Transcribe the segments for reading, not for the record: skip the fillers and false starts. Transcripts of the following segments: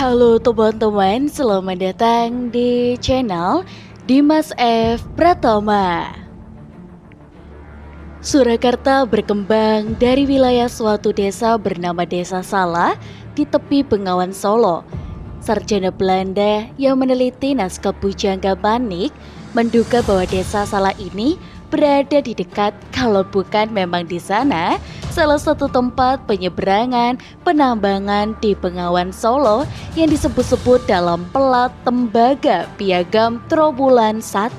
Halo teman-teman, selamat datang di channel Dimas F. Pratama. Surakarta berkembang dari wilayah suatu desa bernama Desa Salah di tepi Bengawan Solo. Sarjana Belanda yang meneliti naskah Pujangga Manik menduga bahwa Desa Salah ini berada di dekat, kalau bukan memang di sana, salah satu tempat penyeberangan penambangan di Bengawan Solo yang disebut-sebut dalam Pelat Tembaga Piagam Trowulan 1.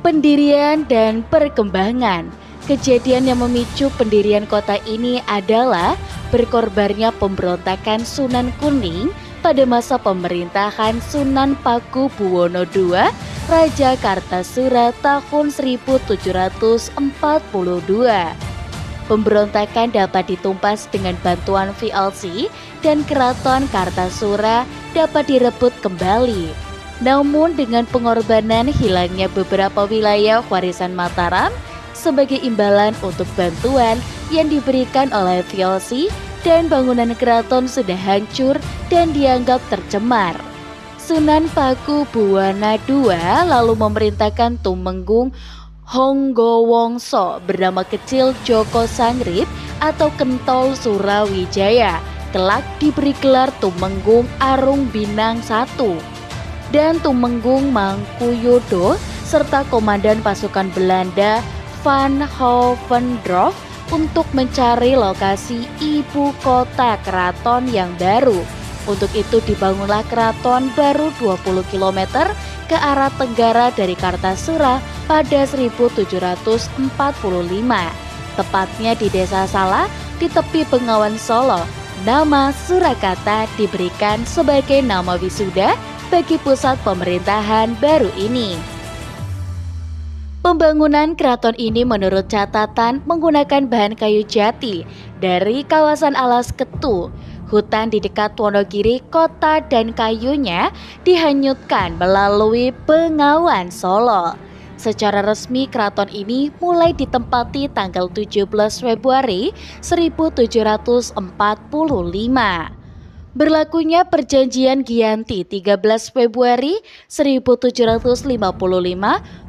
Pendirian dan perkembangan. Kejadian yang memicu pendirian kota ini adalah berkorbannya pemberontakan Sunan Kuning pada masa pemerintahan Sunan Pakubuwono II, Raja Kartasura tahun 1742. Pemberontakan dapat ditumpas dengan bantuan VLC dan Keraton Kartasura dapat direbut kembali. Namun dengan pengorbanan hilangnya beberapa wilayah warisan Mataram sebagai imbalan untuk bantuan yang diberikan oleh VLC, dan bangunan keraton sudah hancur dan dianggap tercemar. Sunan Pakubuwana II lalu memerintahkan Tumenggung Honggowongso bernama kecil Joko Sangrip atau Kentol Surawijaya, kelak diberi gelar Tumenggung Arung Binang I, dan Tumenggung Mangkuyodo serta komandan pasukan Belanda Van Hoevendorp untuk mencari lokasi ibu kota keraton yang baru. Untuk itu dibangunlah keraton baru 20 km ke arah tenggara dari Kartasura pada 1745, tepatnya di Desa Salah di tepi Bengawan Solo. Nama Surakarta diberikan sebagai nama wisuda bagi pusat pemerintahan baru ini. Pembangunan keraton ini menurut catatan menggunakan bahan kayu jati dari kawasan Alas Ketu, hutan di dekat Wonogiri kota, dan kayunya dihanyutkan melalui Bengawan Solo. Secara resmi keraton ini mulai ditempati tanggal 17 Februari 1745. Berlakunya perjanjian Giyanti 13 Februari 1755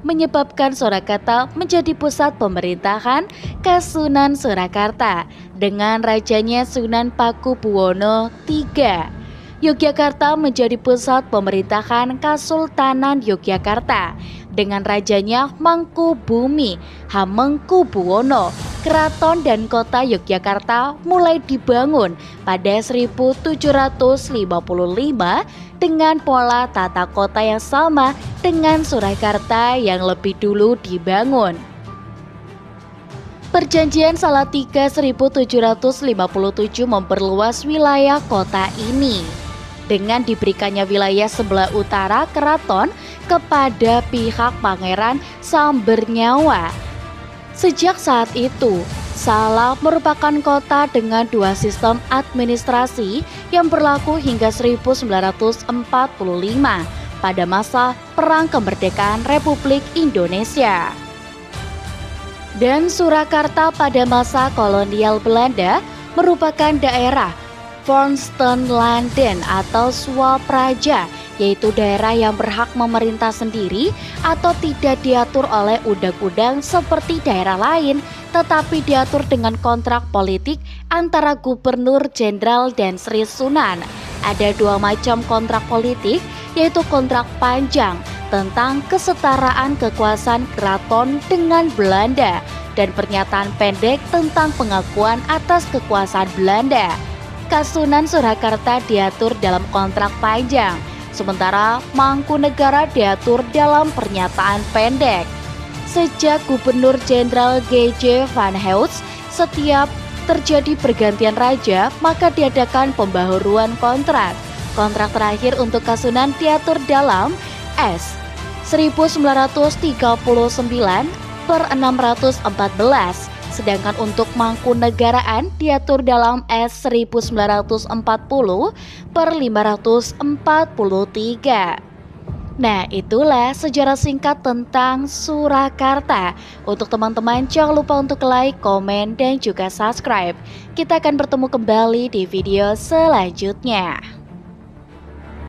menyebabkan Surakarta menjadi pusat pemerintahan Kasunan Surakarta dengan rajanya Sunan Pakubuwono III. Yogyakarta menjadi pusat pemerintahan Kasultanan Yogyakarta dengan rajanya Mangkubumi Hamengkubuwono. Keraton dan kota Yogyakarta mulai dibangun pada 1755 dengan pola tata kota yang sama dengan Surakarta yang lebih dulu dibangun. Perjanjian Salatiga 1757 memperluas wilayah kota ini dengan diberikannya wilayah sebelah utara keraton kepada pihak Pangeran Sambernyawa. Sejak saat itu, Salah merupakan kota dengan dua sistem administrasi yang berlaku hingga 1945 pada masa Perang Kemerdekaan Republik Indonesia. Dan Surakarta pada masa kolonial Belanda merupakan daerah Volkstenlanden atau Swapraja, yaitu daerah yang berhak memerintah sendiri atau tidak diatur oleh undang-undang seperti daerah lain, tetapi diatur dengan kontrak politik antara gubernur jenderal dan Sri Sunan. Ada dua macam kontrak politik, yaitu kontrak panjang tentang kesetaraan kekuasaan keraton dengan Belanda dan pernyataan pendek tentang pengakuan atas kekuasaan Belanda. Kasunan Surakarta diatur dalam kontrak panjang, sementara Mangkunegara diatur dalam pernyataan pendek. Sejak Gubernur Jenderal G.J. Van Heust, setiap terjadi pergantian raja, maka diadakan pembaharuan kontrak. Kontrak terakhir untuk Kasunan diatur dalam S 1999/614, sedangkan untuk Mangkunegaraan diatur dalam S 1940/543. Nah, itulah sejarah singkat tentang Surakarta. Untuk teman-teman, jangan lupa untuk like, komen, dan juga subscribe. Kita akan bertemu kembali di video selanjutnya.